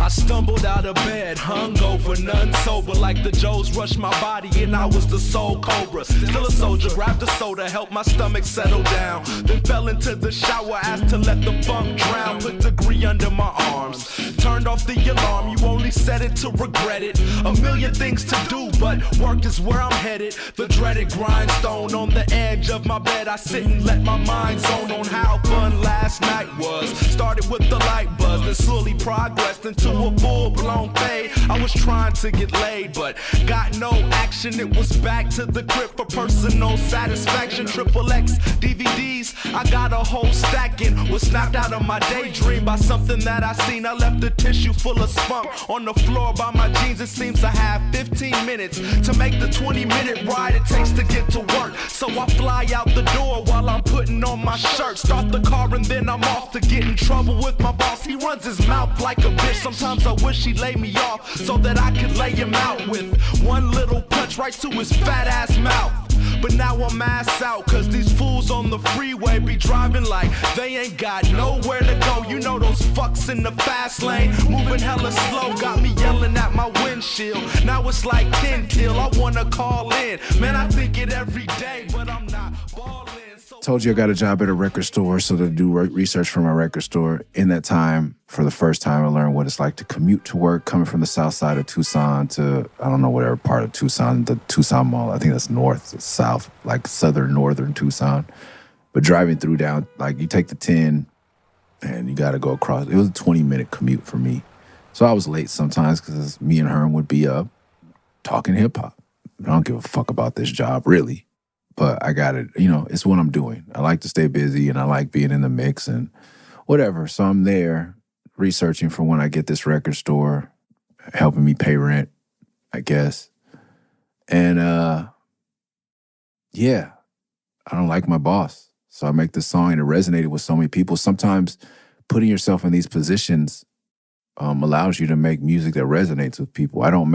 I stumbled out of bed, hungover, none sober, like the Joes rushed my body and I was the soul cobra. Still a soldier, grabbed a soda, helped my stomach settle down. Then fell into the shower, asked to let the funk drown. Put degree under my arms, turned off the alarm. You only said it to regret it. A million things to do, but work is where I'm headed. The dreaded grindstone on the edge of my bed. I sit and let my mind zone on how fun last night was. Started with the light buzz, then slowly progressed into a full-blown fade. I was trying to get laid, but got no action. It was back to the crib for personal satisfaction. Triple X DVDs, I got a whole stacking. Was snapped out of my daydream by something that I seen. I left the tissue full of spunk on the floor by my jeans. It seems I have 15 minutes to make the 20-minute ride it takes to get to work. So I fly out the door while I'm putting on my shirt. Start the car and then I'm off to get in trouble with my boss. He runs his mouth like a bitch. Sometimes I wish he'd lay me off so that I could lay him out with one little punch right to his fat ass mouth. But now I'm ass out, cause these fools on the freeway be driving like they ain't got nowhere to go. You know those fucks in the fast lane, moving hella slow, got me yelling at my windshield. Now it's like 10 till I wanna call in. Man, I think it every day, but I'm not ballin'. Told you I got a job at a record store, so to do research for my record store. In that time, for the first time, I learned what it's like to commute to work, coming from the south side of Tucson to, I don't know, whatever part of Tucson, the Tucson Mall. I think that's north, south, like southern, northern Tucson. But driving through down, like you take the 10 and you got to go across. It was a 20-minute commute for me. So I was late sometimes because me and Herm would be up talking hip-hop. I don't give a fuck about this job, really. But I got it, it's what I'm doing. I like to stay busy and I like being in the mix and whatever. So I'm there researching for when I get this record store, helping me pay rent, I guess. And yeah, I don't like my boss. So I make this song and it resonated with so many people. Sometimes putting yourself in these positions allows you to make music that resonates with people. I don't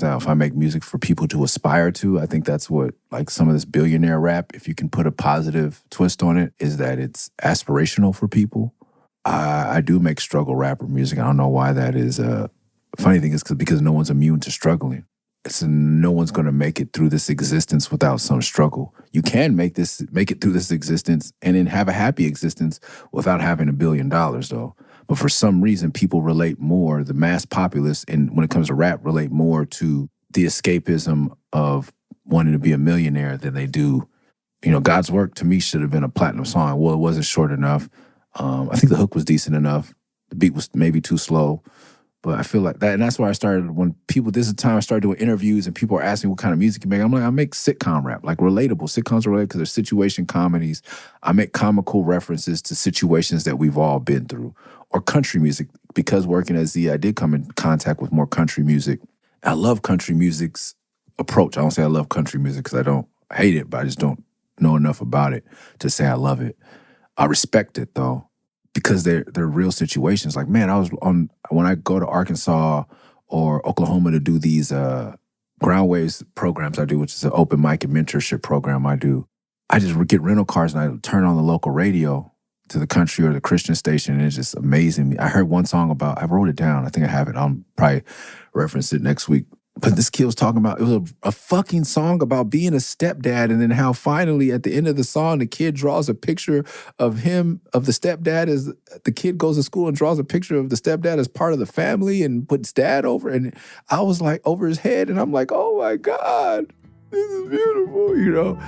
know if I make music for people to aspire to. I think that's what, like some of this billionaire rap, if you can put a positive twist on it, is that it's aspirational for people. I do make struggle rapper music. I don't know why that is. Funny thing is because no one's immune to struggling. No one's going to make it through this existence without some struggle. You can make it through this existence and then have a happy existence without having $1 billion, though. But for some reason, people relate more, the mass populace, and when it comes to rap, relate more to the escapism of wanting to be a millionaire than they do. God's Work to me should have been a platinum song. Well, it wasn't short enough. I think the hook was decent enough. The beat was maybe too slow. But I feel like that, and that's why I started, this is the time I started doing interviews and people are asking what kind of music you make. I'm like, I make sitcom rap, like relatable. Sitcoms are related because they're situation comedies. I make comical references to situations that we've all been through. Or country music, because working at Z, I did come in contact with more country music. I love country music's approach. I don't say I love country music because I don't hate it, but I just don't know enough about it to say I love it. I respect it, though, because they're real situations. Like, man, when I go to Arkansas or Oklahoma to do these Ground Waves programs I do, which is an open mic and mentorship program I do, I just get rental cars and I turn on the local radio to the country or the Christian station, and it's just amazing. I heard one song I wrote it down. I think I have it. I'll probably reference it next week. But this kid was talking about, it was a fucking song about being a stepdad, and then how finally at the end of the song, the kid draws a picture of the stepdad as the kid goes to school and draws a picture of the stepdad as part of the family and puts dad over. And I was like over his head, and I'm like, oh my God. This is beautiful, you know.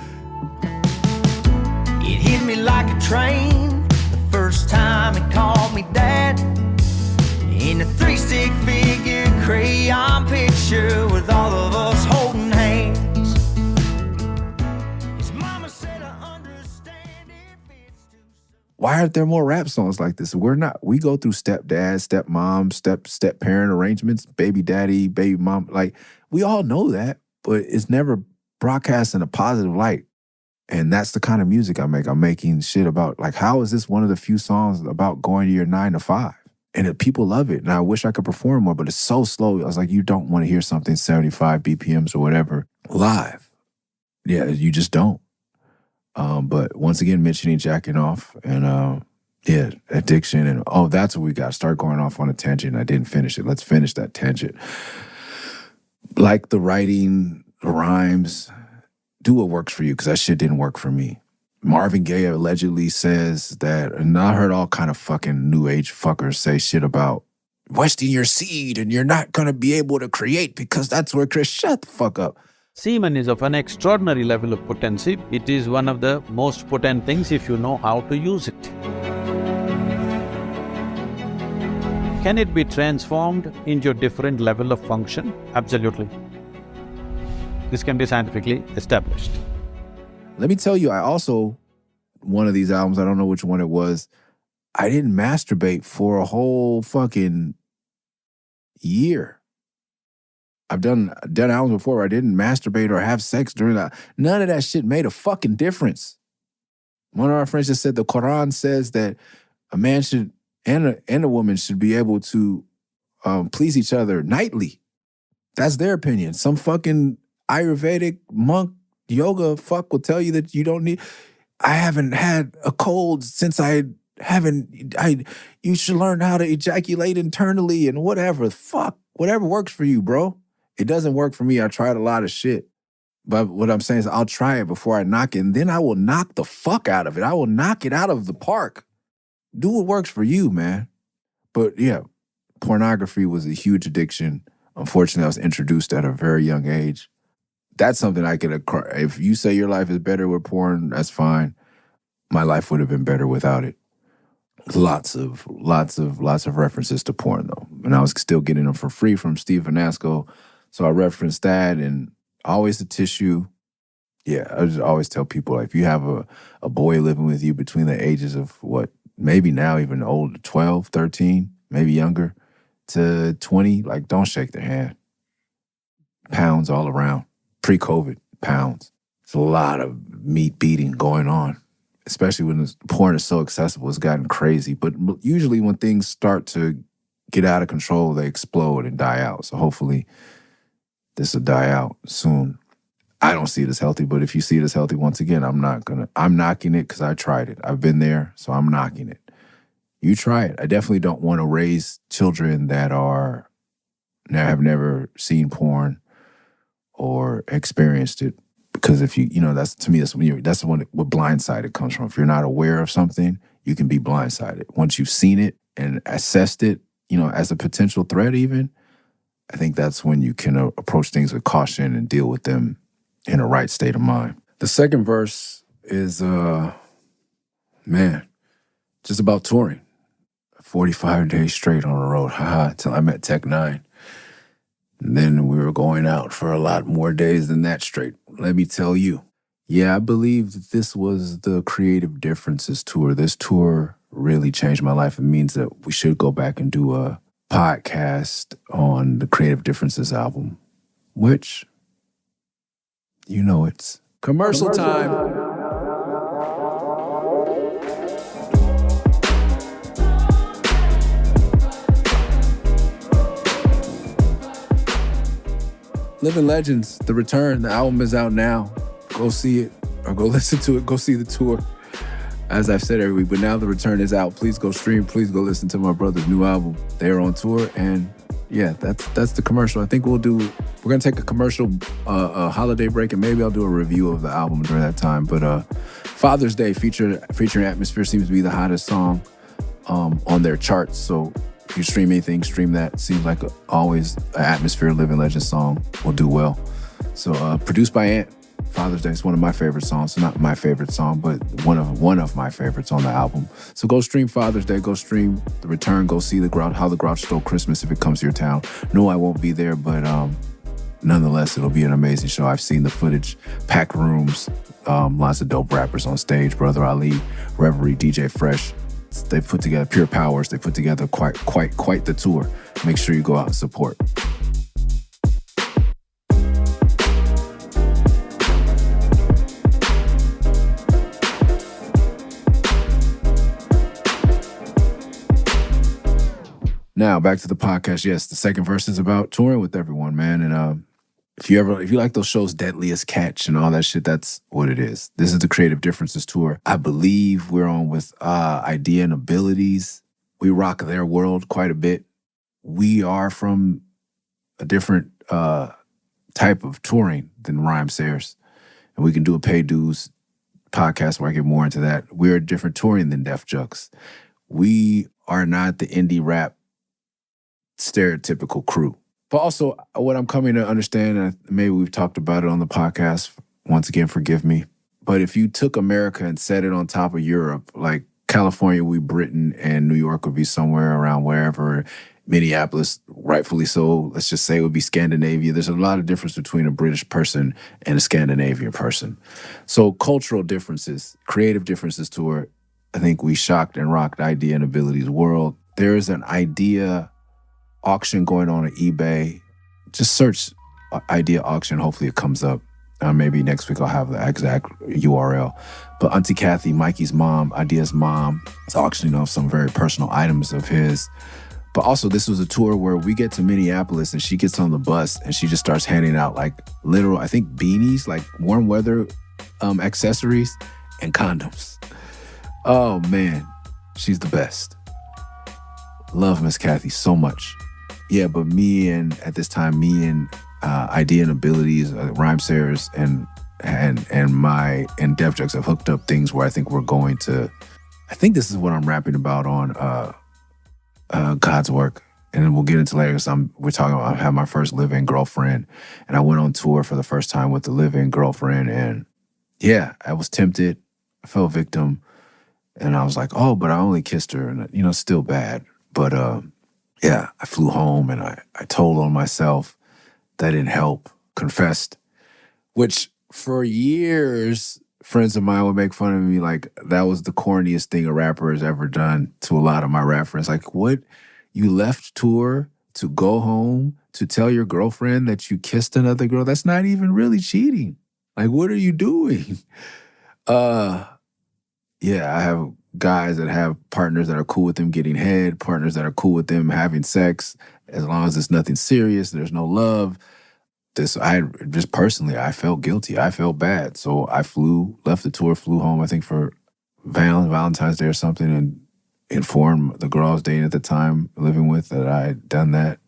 It hit me like a train the first time it called me dad. In a 3-stick figure crayon picture with all of us holding hands. His mama said I understand if it's too. Why aren't there more rap songs like this? We go through stepdad, stepmom, step-parent arrangements, baby daddy, baby mom. Like, we all know that, but it's never broadcast in a positive light. And that's the kind of music I make. I'm making shit about, like, how is this one of the few songs about going to your 9 to 5? And people love it. And I wish I could perform more, but it's so slow. I was like, you don't want to hear something 75 BPMs or whatever live. Yeah, you just don't. But once again, mentioning jacking off and yeah, addiction and that's what we got. Start going off on a tangent. I didn't finish it. Let's finish that tangent. Like the writing, the rhymes, do what works for you, because that shit didn't work for me. Marvin Gaye allegedly says that, and I heard all kind of fucking new age fuckers say shit about wasting your seed and you're not gonna be able to create because that's where Chris, shut the fuck up. Semen is of an extraordinary level of potency. It is one of the most potent things if you know how to use it. Can it be transformed into a different level of function? Absolutely. This can be scientifically established. Let me tell you, I also, one of these albums, I don't know which one it was, I didn't masturbate for a whole fucking year. I've done albums before where I didn't masturbate or have sex during that. None of that shit made a fucking difference. One of our friends just said the Quran says that a man should, and a woman should be able to please each other nightly. That's their opinion. Some fucking Ayurvedic monk yoga fuck will tell you that you don't need. I haven't had a cold since you should learn how to ejaculate internally and whatever. Fuck, whatever works for you, bro. It doesn't work for me. I tried a lot of shit. But what I'm saying is I'll try it before I knock it, and then I will knock the fuck out of it. I will knock it out of the park. Do what works for you, man. But yeah, pornography was a huge addiction. Unfortunately, I was introduced at a very young age. That's something I could, if you say your life is better with porn, that's fine. My life would have been better without it. Lots of references to porn, though. And I was still getting them for free from Steve Vanasco. So I referenced that, and always the tissue. Yeah, I just always tell people, like, if you have a boy living with you between the ages of what, maybe now even older, 12, 13, maybe younger, to 20, like, don't shake their hand. Pounds all around. Pre-COVID, pounds. There's a lot of meat beating going on, especially when the porn is so accessible. It's gotten crazy. But usually when things start to get out of control, they explode and die out. So hopefully this will die out soon. I don't see it as healthy, but if you see it as healthy, once again, I'm knocking it because I tried it. I've been there, so I'm knocking it. You try it. I definitely don't want to raise children that have never seen porn or experienced it, because if that's, to me, that's what blindsided comes from. If you're not aware of something, you can be blindsided. Once you've seen it and assessed it, as a potential threat even, I think that's when you can approach things with caution and deal with them in a right state of mind. The second verse is, just about touring. 45 days straight on the road, till I met Tech 9. And then we were going out for a lot more days than that straight. Let me tell you. Yeah, I believe that this was the Creative Differences tour. This tour really changed my life. It means that we should go back and do a podcast on the Creative Differences album, which, it's commercial time. Living Legends, The Return, the album is out now. Go see it or go listen to it. Go see the tour. As I've said every week, but now The Return is out. Please go stream. Please go listen to my brother's new album. They're on tour, and yeah, that's the commercial. I think we're gonna take a commercial holiday break, and maybe I'll do a review of the album during that time. But Father's Day featuring Atmosphere seems to be the hottest song on their charts. So if you stream anything, stream that. Seems like always an Atmosphere Living Legend song will do well. So produced by Ant. Father's Day is one of my favorite songs. So not my favorite song, but one of my favorites on the album. So go stream Father's Day. Go stream The Return. Go see How the Grouch Stole Christmas if it comes to your town. No, I won't be there, but nonetheless, it'll be an amazing show. I've seen the footage, packed rooms, lots of dope rappers on stage. Brother Ali, Reverie, DJ Fresh. They put together Pure Powers. They put together quite the tour. Make sure you go out and support. Now, back to the podcast. Yes, the second verse is about touring with everyone, man. And if you like those shows, Deadliest Catch and all that shit, that's what it is. This is the Creative Differences tour. I believe we're on with Eyedea and Abilities. We rock their world quite a bit. We are from a different type of touring than Rhymesayers. And we can do a pay dues podcast where I get more into that. We're a different touring than Def Jux. We are not the indie rap stereotypical crew. But also, what I'm coming to understand, and maybe we've talked about it on the podcast, once again, forgive me, but if you took America and set it on top of Europe, like California would be Britain and New York would be somewhere around wherever, Minneapolis, rightfully so, let's just say it would be Scandinavia. There's a lot of difference between a British person and a Scandinavian person. So cultural differences, creative differences tour, I think we shocked and rocked Eyedea and Abilities world. There is an Eyedea auction going on at eBay. Just search Eyedea auction. Hopefully it comes up. Maybe next week I'll have the exact URL. But Auntie Kathy, Mikey's mom, Eydea's mom, is auctioning off some very personal items of his. But also this was a tour where we get to Minneapolis and she gets on the bus and she just starts handing out like literal, I think beanies, like warm weather accessories and condoms. Oh man, she's the best. Love Miss Kathy so much. Yeah, but at this time, me and Eyedea and Abilities, Rhymesayers, and Def Jux have hooked up things where I think we're going to. I think this is what I'm rapping about on God's Work, and then we'll get into later. Because we're talking about I had my first live-in girlfriend, and I went on tour for the first time with the live-in girlfriend, and yeah, I was tempted, I fell victim, and I was like, oh, but I only kissed her, and still bad, but. Yeah, I flew home and I told on myself. That didn't help. Confessed. Which for years, friends of mine would make fun of me like that was the corniest thing a rapper has ever done to a lot of my rap friends. Like, what? You left tour to go home to tell your girlfriend that you kissed another girl? That's not even really cheating. Like, what are you doing? Yeah, I have guys that have partners that are cool with them getting head, partners that are cool with them having sex, as long as it's nothing serious, there's no love. I felt guilty. I felt bad. So I left the tour, flew home, I think for Valentine's Day or something, and informed the girl I was dating at the time, living with, that I had done that.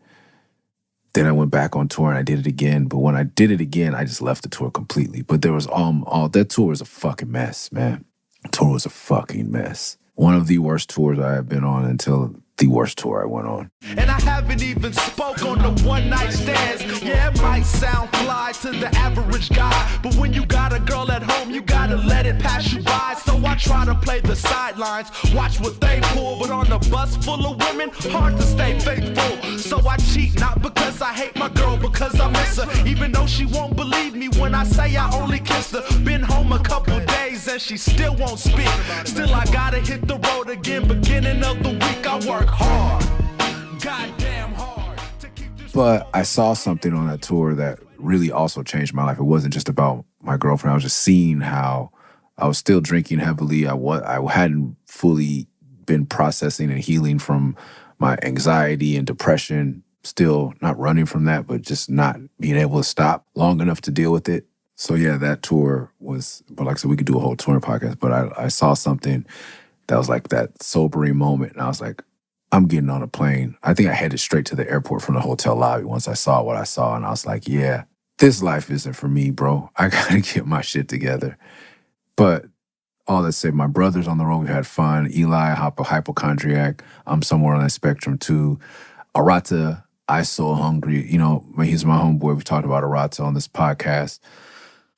Then I went back on tour and I did it again. But when I did it again, I just left the tour completely. But there was that tour was a fucking mess, man. The tour was a fucking mess. One of the worst tours I have been on until the worst tour I went on. And I haven't even spoke on the one-night stands. Yeah, it might sound fly to the average guy, but when you got a girl at home, you gotta let it pass you by. So I try to play the sidelines, watch what they pull, but on a bus full of women, hard to stay faithful. So I cheat, not because I hate my girl, because I miss her, even though she won't believe me when I say I only kissed her. Been home a couple days and she still won't speak. Still I gotta hit the road again, beginning of the week. I work hard, goddamn hard. But I saw something on that tour that really also changed my life. It wasn't just about my girlfriend. I was just seeing how I was still drinking heavily. I hadn't fully been processing and healing from my anxiety and depression. Still not running from that, but just not being able to stop long enough to deal with it. So yeah, that tour was, but like I said, we could do a whole touring podcast, but I saw something that was like that sobering moment. And I was like, I'm getting on a plane. I think I headed straight to the airport from the hotel lobby once I saw what I saw. And I was like, yeah, this life isn't for me, bro. I gotta get my shit together. But all that said, my brother's on the road. We had fun. Eli, hypochondriac. I'm somewhere on that spectrum too. Arata, I So Hungry. You know, when he's my homeboy, we talked about Arata on this podcast.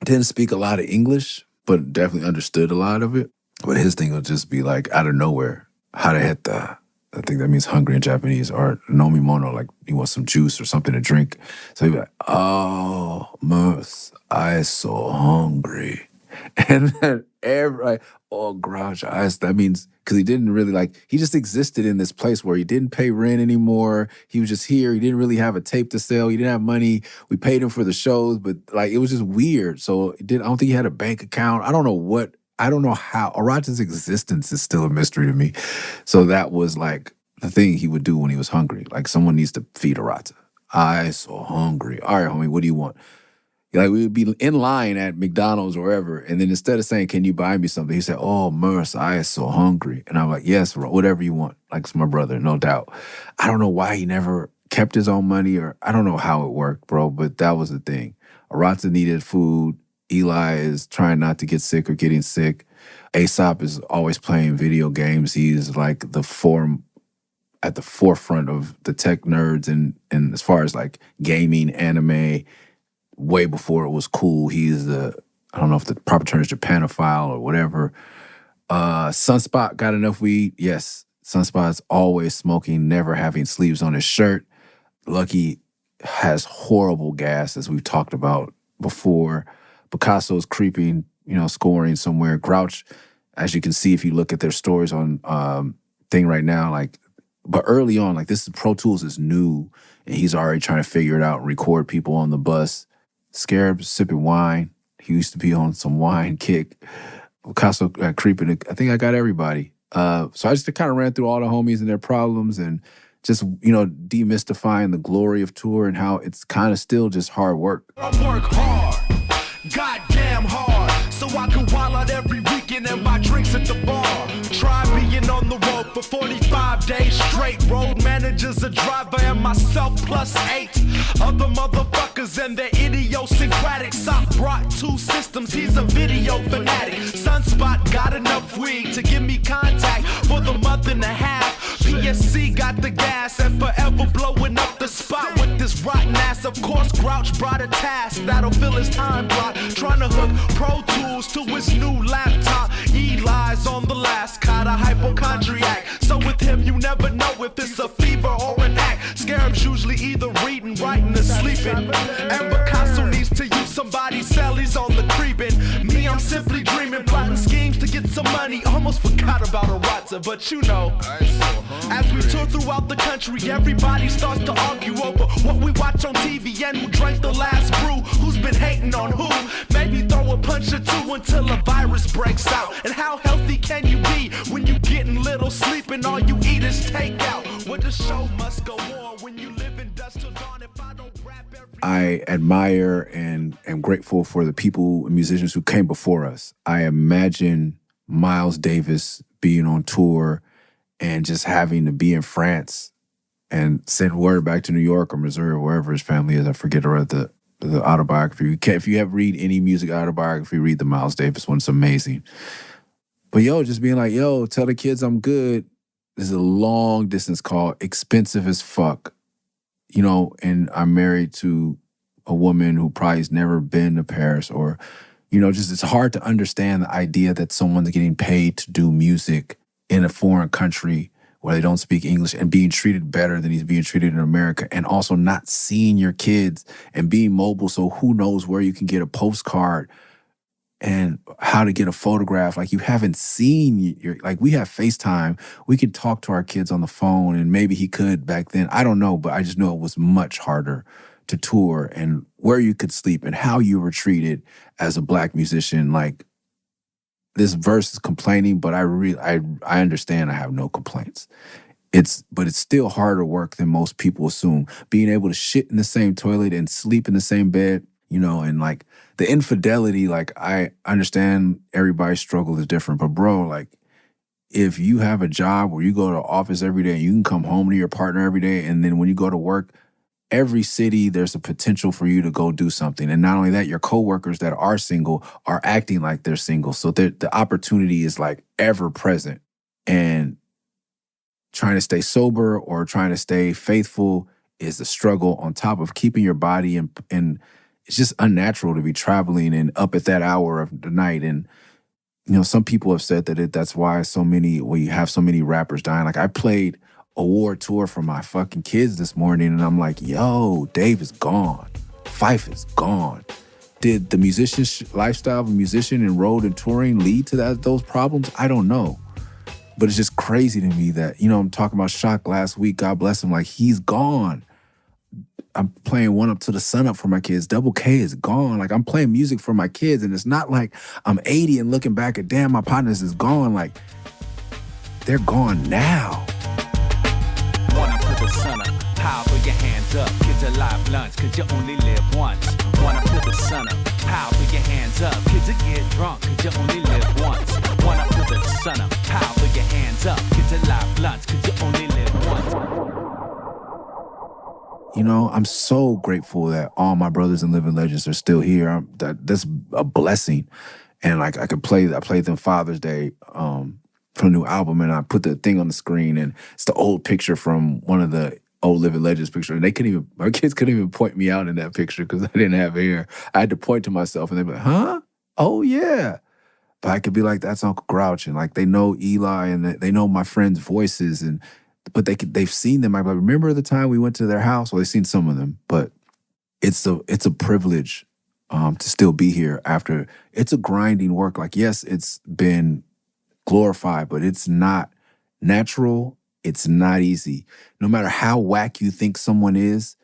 Didn't speak a lot of English, but definitely understood a lot of it. But his thing would just be like out of nowhere. Hareheta. I think that means hungry in Japanese, or nomi mono, like you want some juice or something to drink. So he'd be like, oh, Murs, I so hungry. And then like, oh, grouch eyes. That means, because he didn't really he just existed in this place where he didn't pay rent anymore. He was just here. He didn't really have a tape to sell. He didn't have money. We paid him for the shows, but it was just weird. So I don't think he had a bank account. I don't know how. Arata's existence is still a mystery to me. So that was the thing he would do when he was hungry. Someone needs to feed Arata. I so hungry. All right, homie, what do you want? We would be in line at McDonald's or wherever, and then instead of saying, can you buy me something? He said, oh, Murs, I is so hungry. And I'm like, yes, whatever you want. It's my brother, no doubt. I don't know why he never kept his own money, or I don't know how it worked, bro, but that was the thing. Arata needed food. Eli is trying not to get sick or getting sick. Aesop is always playing video games. He's at the forefront of the tech nerds and as far as gaming, anime, way before it was cool. He's I don't know if the proper term is Japanophile or whatever. Sunspot got enough weed. Yes, Sunspot's always smoking, never having sleeves on his shirt. Lucky has horrible gas, as we've talked about before. Picasso's creeping, scoring somewhere. Grouch, as you can see if you look at their stories on thing right now, but early on, this is Pro Tools is new, and he's already trying to figure it out and record people on the bus. Scarab's sipping wine. He used to be on some wine kick. Picasso creeping. I think I got everybody. So I just kind of ran through all the homies and their problems and just, demystifying the glory of tour and how it's kind of still just hard work. I work hard, goddamn hard, so I can wild out every weekend and buy drinks at the bar. Try being on the road for 45 days straight. Road managers, a driver, and myself plus 8 other motherfuckers and their idiosyncratic. Sock brought 2 systems, he's a video fanatic. Sunspot got enough weed to give me contact for the month and a half. PSC got the gas and forever blowing up the spot with this rotten ass. Of course, Grouch brought a task that'll fill his time block, trying to hook Pro Tools to his new laptop. Eli's on the last, caught a hypochondriac. So with him, you never know if it's a fever or an act. Scarab's usually either reading, writing, or sleeping. And Picasso needs to use somebody's cell, he's on the creeping. Me, I'm simply dreaming, plotting schemes to get some money. Almost forgot about Arata, but as we tour throughout the country, everybody starts to argue over what we watch on TV and who drank the last brew, who's been hating on who. Maybe throw a punch or 2 until a virus breaks out. And how healthy can you be when you getting little sleep and all you eat is takeout? Well, the show must go on when you live in dusk till dawn. If I don't rap every... I admire and am grateful for the people and musicians who came before us. I imagine Miles Davis being on tour and just having to be in France and send word back to New York or Missouri or wherever his family is. I forget to read the autobiography. If you have read any music autobiography, read the Miles Davis one. It's amazing. But just being like, tell the kids I'm good. This is a long distance call, expensive as fuck. And I'm married to a woman who probably has never been to Paris or, just it's hard to understand the idea that someone's getting paid to do music in a foreign country where they don't speak English and being treated better than he's being treated in America, and also not seeing your kids and being mobile. So who knows where you can get a postcard and how to get a photograph. You haven't seen we have FaceTime. We can talk to our kids on the phone, and maybe he could back then. I don't know, but I just know it was much harder to tour and where you could sleep and how you were treated as a Black musician. This verse is complaining, but I understand. I have no complaints. But it's still harder work than most people assume. Being able to shit in the same toilet and sleep in the same bed, and the infidelity, I understand everybody's struggle is different, but bro, if you have a job where you go to the office every day and you can come home to your partner every day, and then when you go to work, every city, there's a potential for you to go do something. And not only that, your coworkers that are single are acting like they're single. So the opportunity is ever present. And trying to stay sober or trying to stay faithful is the struggle on top of keeping your body and it's just unnatural to be traveling and up at that hour of the night. And, some people have said that that's why we have so many rappers dying. Like I played a war tour for my fucking kids this morning and I'm like, yo, Dave is gone. Fife is gone. Did the musician lifestyle of a musician and road and touring lead to those problems? I don't know. But it's just crazy to me that, I'm talking about Shock last week, God bless him, like he's gone. I'm playing One Up to the Sun Up for my kids. Double K is gone. Like I'm playing music for my kids and it's not like I'm 80 and looking back at, damn, my partners is gone. Like they're gone now. One up to the sun up, power, put your hands up, kids are live lunch, cause you only live once. One up to the sun up, power, put your hands up, kids will get drunk, cause you only live once. One up to the sun up, power, put your hands up, kids are live lunch, cause you only live once. I'm so grateful that all my brothers and living legends are still here. That's a blessing. And like I played them Father's Day from the new album, and I put the thing on the screen, and it's the old picture from one of the old living legends picture. And my kids couldn't even point me out in that picture because I didn't have hair. I had to point to myself, and they'd be like, huh? Oh yeah. But I could be like, that's Uncle Grouch, and like they know Eli, and they know my friends' voices, but they've seen them. I remember the time we went to their house. Well, they've seen some of them, but it's a privilege to still be here after. It's a grinding work. Like, yes, it's been glorified, but it's not natural. It's not easy. No matter how whack you think someone is,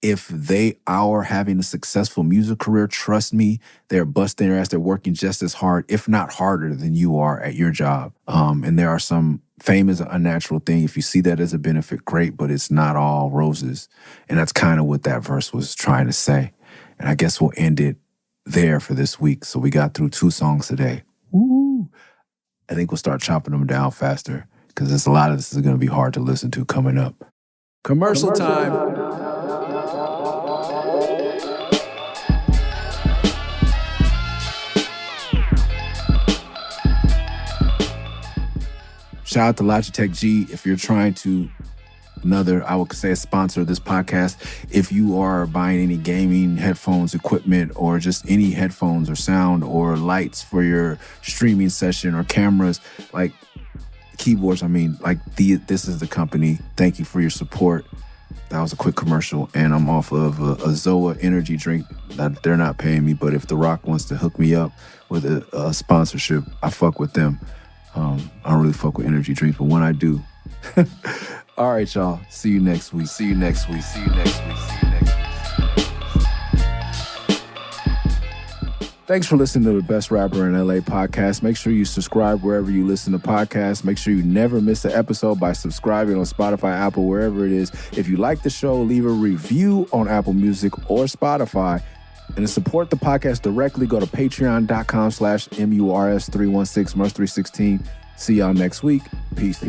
if they are having a successful music career, trust me, they're busting their ass. They're working just as hard, if not harder, than you are at your job. And there are some. Fame is an unnatural thing. If you see that as a benefit, great, but it's not all roses. And that's kind of what that verse was trying to say. And I guess we'll end it there for this week. So we got through 2 songs today. Woo! I think we'll start chopping them down faster because there's a lot of this is going to be hard to listen to coming up. Commercial time. Shout out to Logitech G. If you're trying to, I would say a sponsor of this podcast, if you are buying any gaming headphones, equipment, or just any headphones or sound or lights for your streaming session or cameras, like keyboards, this is the company. Thank you for your support. That was a quick commercial, and I'm off of a Zoa energy drink. They're not paying me, but if The Rock wants to hook me up with a sponsorship, I fuck with them. I don't really fuck with energy drinks, but when I do. All right, y'all. See you next week. Thanks for listening to the Best Rapper in LA podcast. Make sure you subscribe wherever you listen to podcasts. Make sure you never miss an episode by subscribing on Spotify, Apple, wherever it is. If you like the show, leave a review on Apple Music or Spotify. And to support the podcast directly, go to patreon.com/MURS316, Murs316. See y'all next week. Peace.